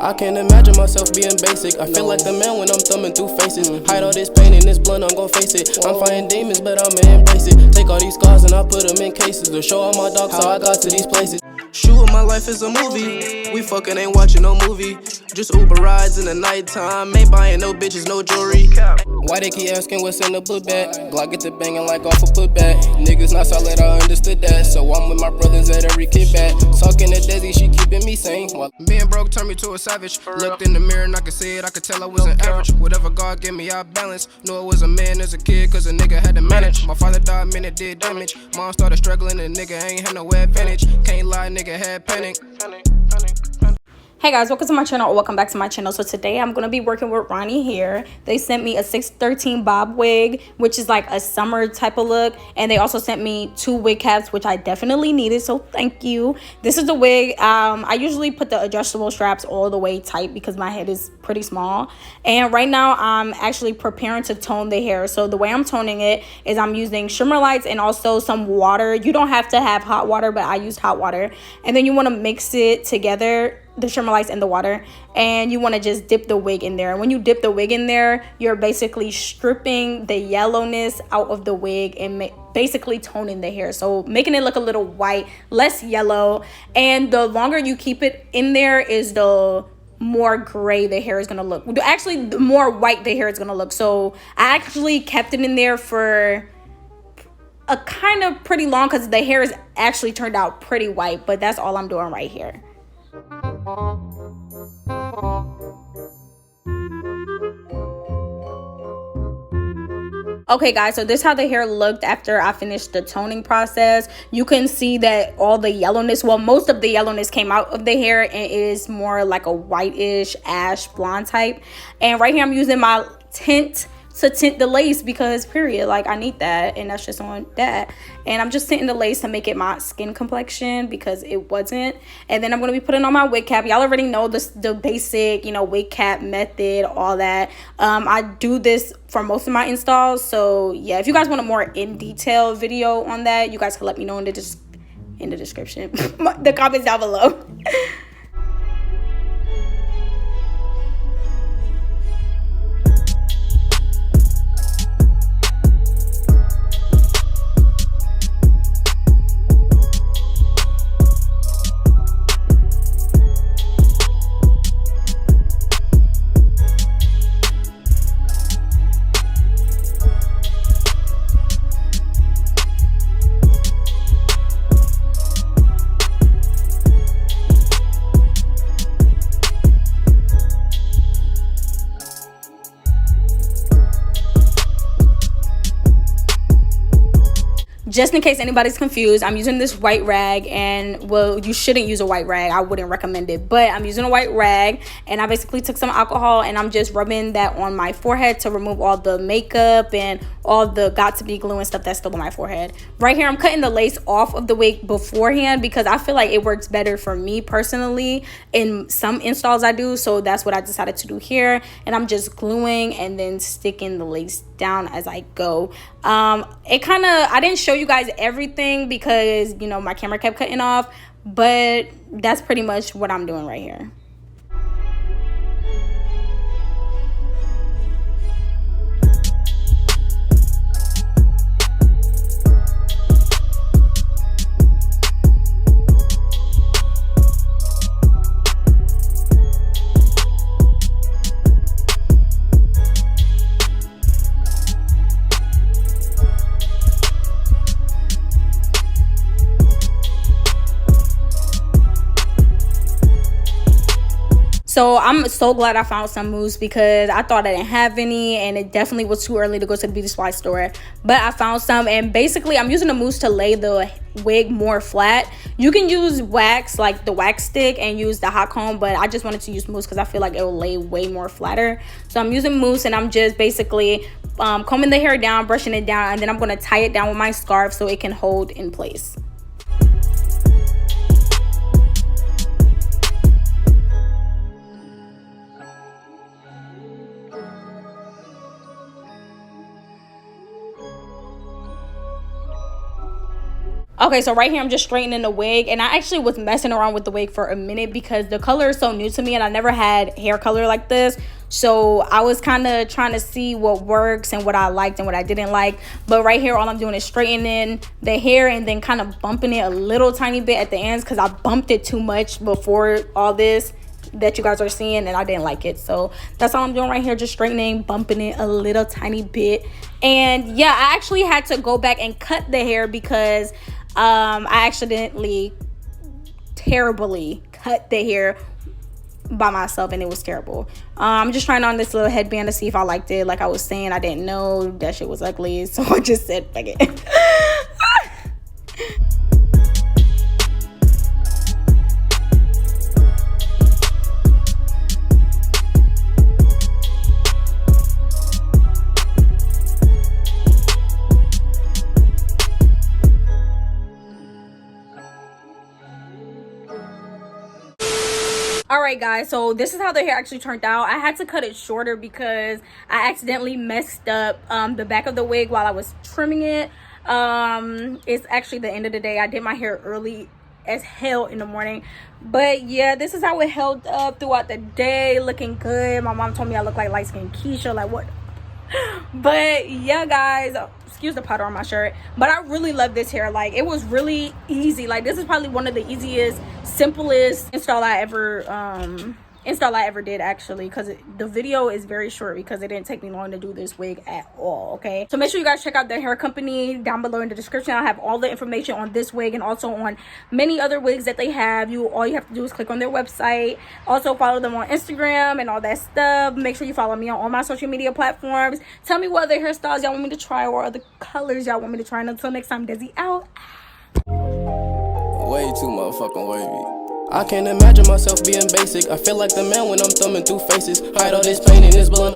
I can't imagine myself being basic. I feel like the man when I'm thumbing through faces. Hide all this pain and this blunt, I'm gon' face it. I'm fighting demons, but I'ma embrace it. Take all these scars and I put them in cases to show all my dogs how I got to these places. Shoot, my life is a movie. We fucking ain't watching no movie. Just Uber rides in the nighttime. Ain't buying no bitches, no jewelry. Why they keep asking what's in the book bag? Glock get to banging like off a putback. Niggas not solid, I understood that. So I'm with my brothers at every kickback. Talking to Desi, she keeping me sane. While being broke turned me to a savage. Looked in the mirror and I could see it, I could tell I wasn't average. Whatever God gave me, I balanced. Knew I was a man as a kid, cause a nigga had to manage. My father died, man, it did damage. Mom started struggling, and nigga ain't had no advantage. Can't lie, nigga had panic. Hey guys, welcome to my channel, or welcome back to my channel. So today I'm going to be working with Ronnie Hair. They sent me a 613 bob wig, which is like a summer type of look, and they also sent me 2 wig caps, which I definitely needed, so thank you. This is the wig. I usually put the adjustable straps all the way tight because my head is pretty small, and right now I'm actually preparing to tone the hair. So the way I'm toning it is I'm using shimmer lights and also some water. You don't have to have hot water, but I used hot water, and then you want to mix it together, the shimmer lights and the water, and you want to just dip the wig in there. And when you dip the wig in there, you're basically stripping the yellowness out of the wig and basically toning the hair, so making it look a little white, less yellow. And the longer you keep it in there is the more gray the hair is gonna look. Actually, the more white the hair is gonna look. So I actually kept it in there for a kind of pretty long because the hair is actually turned out pretty white, but that's all I'm doing right here. Okay guys, so this is how the hair looked after I finished the toning process. You can see that all the yellowness, well, most of the yellowness came out of the hair, and it is more like a whitish ash blonde type. And right here I'm using my tint to tint the lace because period, like I need that, and that's just on that. And I'm just tinting the lace to make it my skin complexion because it wasn't. And then I'm going to be putting on my wig cap. Y'all already know the basic, you know, wig cap method, all that. I do this for most of my installs, so yeah, if you guys want a more in detail video on that, you guys can let me know in the description the comments down below. Just in case anybody's confused, I'm using this white rag, and well, you shouldn't use a white rag. I wouldn't recommend it, but I'm using a white rag, and I basically took some alcohol and I'm just rubbing that on my forehead to remove all the makeup and all the got-to-be glue and stuff that's still on my forehead. Right here, I'm cutting the lace off of the wig beforehand because I feel like it works better for me personally in some installs I do, so that's what I decided to do here. And I'm just gluing and then sticking the lace down as I go. It kind of, I didn't show you guys everything because, you know, my camera kept cutting off, but that's pretty much what I'm doing right here. So I'm so glad I found some mousse because I thought I didn't have any, and it definitely was too early to go to the beauty supply store. But I found some, and basically I'm using the mousse to lay the wig more flat. You can use wax, like the wax stick, and use the hot comb, but I just wanted to use mousse because I feel like it will lay way more flatter. So I'm using mousse, and I'm just basically combing the hair down, brushing it down, and then I'm going to tie it down with my scarf so it can hold in place. Okay, so right here I'm just straightening the wig, and I actually was messing around with the wig for a minute because the color is so new to me and I never had hair color like this. So I was kind of trying to see what works and what I liked and what I didn't like. But right here, all I'm doing is straightening the hair and then kind of bumping it a little tiny bit at the ends because I bumped it too much before all this that you guys are seeing and I didn't like it. So that's all I'm doing right here, just straightening, bumping it a little tiny bit. And yeah, I actually had to go back and cut the hair because I accidentally terribly cut the hair by myself and it was terrible. I'm just trying on this little headband to see if I liked it. Like I was saying, I didn't know that shit was ugly, so I just said fuck it. Alright guys, so this is how the hair actually turned out. I had to cut it shorter because I accidentally messed up the back of the wig while I was trimming it. It's actually the end of the day. I did my hair early as hell in the morning, but yeah, this is how it held up throughout the day, looking good. My mom told me I look like light-skinned Keisha, like what? But yeah guys, excuse the powder on my shirt, but I really love this hair. Like it was really easy. Like this is probably one of the easiest, simplest install I ever did actually, because the video is very short because it didn't take me long to do this wig at all. Okay, so make sure you guys check out their hair company down below in the description. I'll have all the information on this wig and also on many other wigs that they have. All you have to do is click on their website. Also follow them on Instagram and all that stuff. Make sure you follow me on all my social media platforms. Tell me what other hairstyles y'all want me to try or other colors y'all want me to try. And until next time, Desi out. Way too motherfucking wavy. I can't imagine myself being basic. I feel like the man when I'm thumbing through faces. Hide all this pain in this blunt.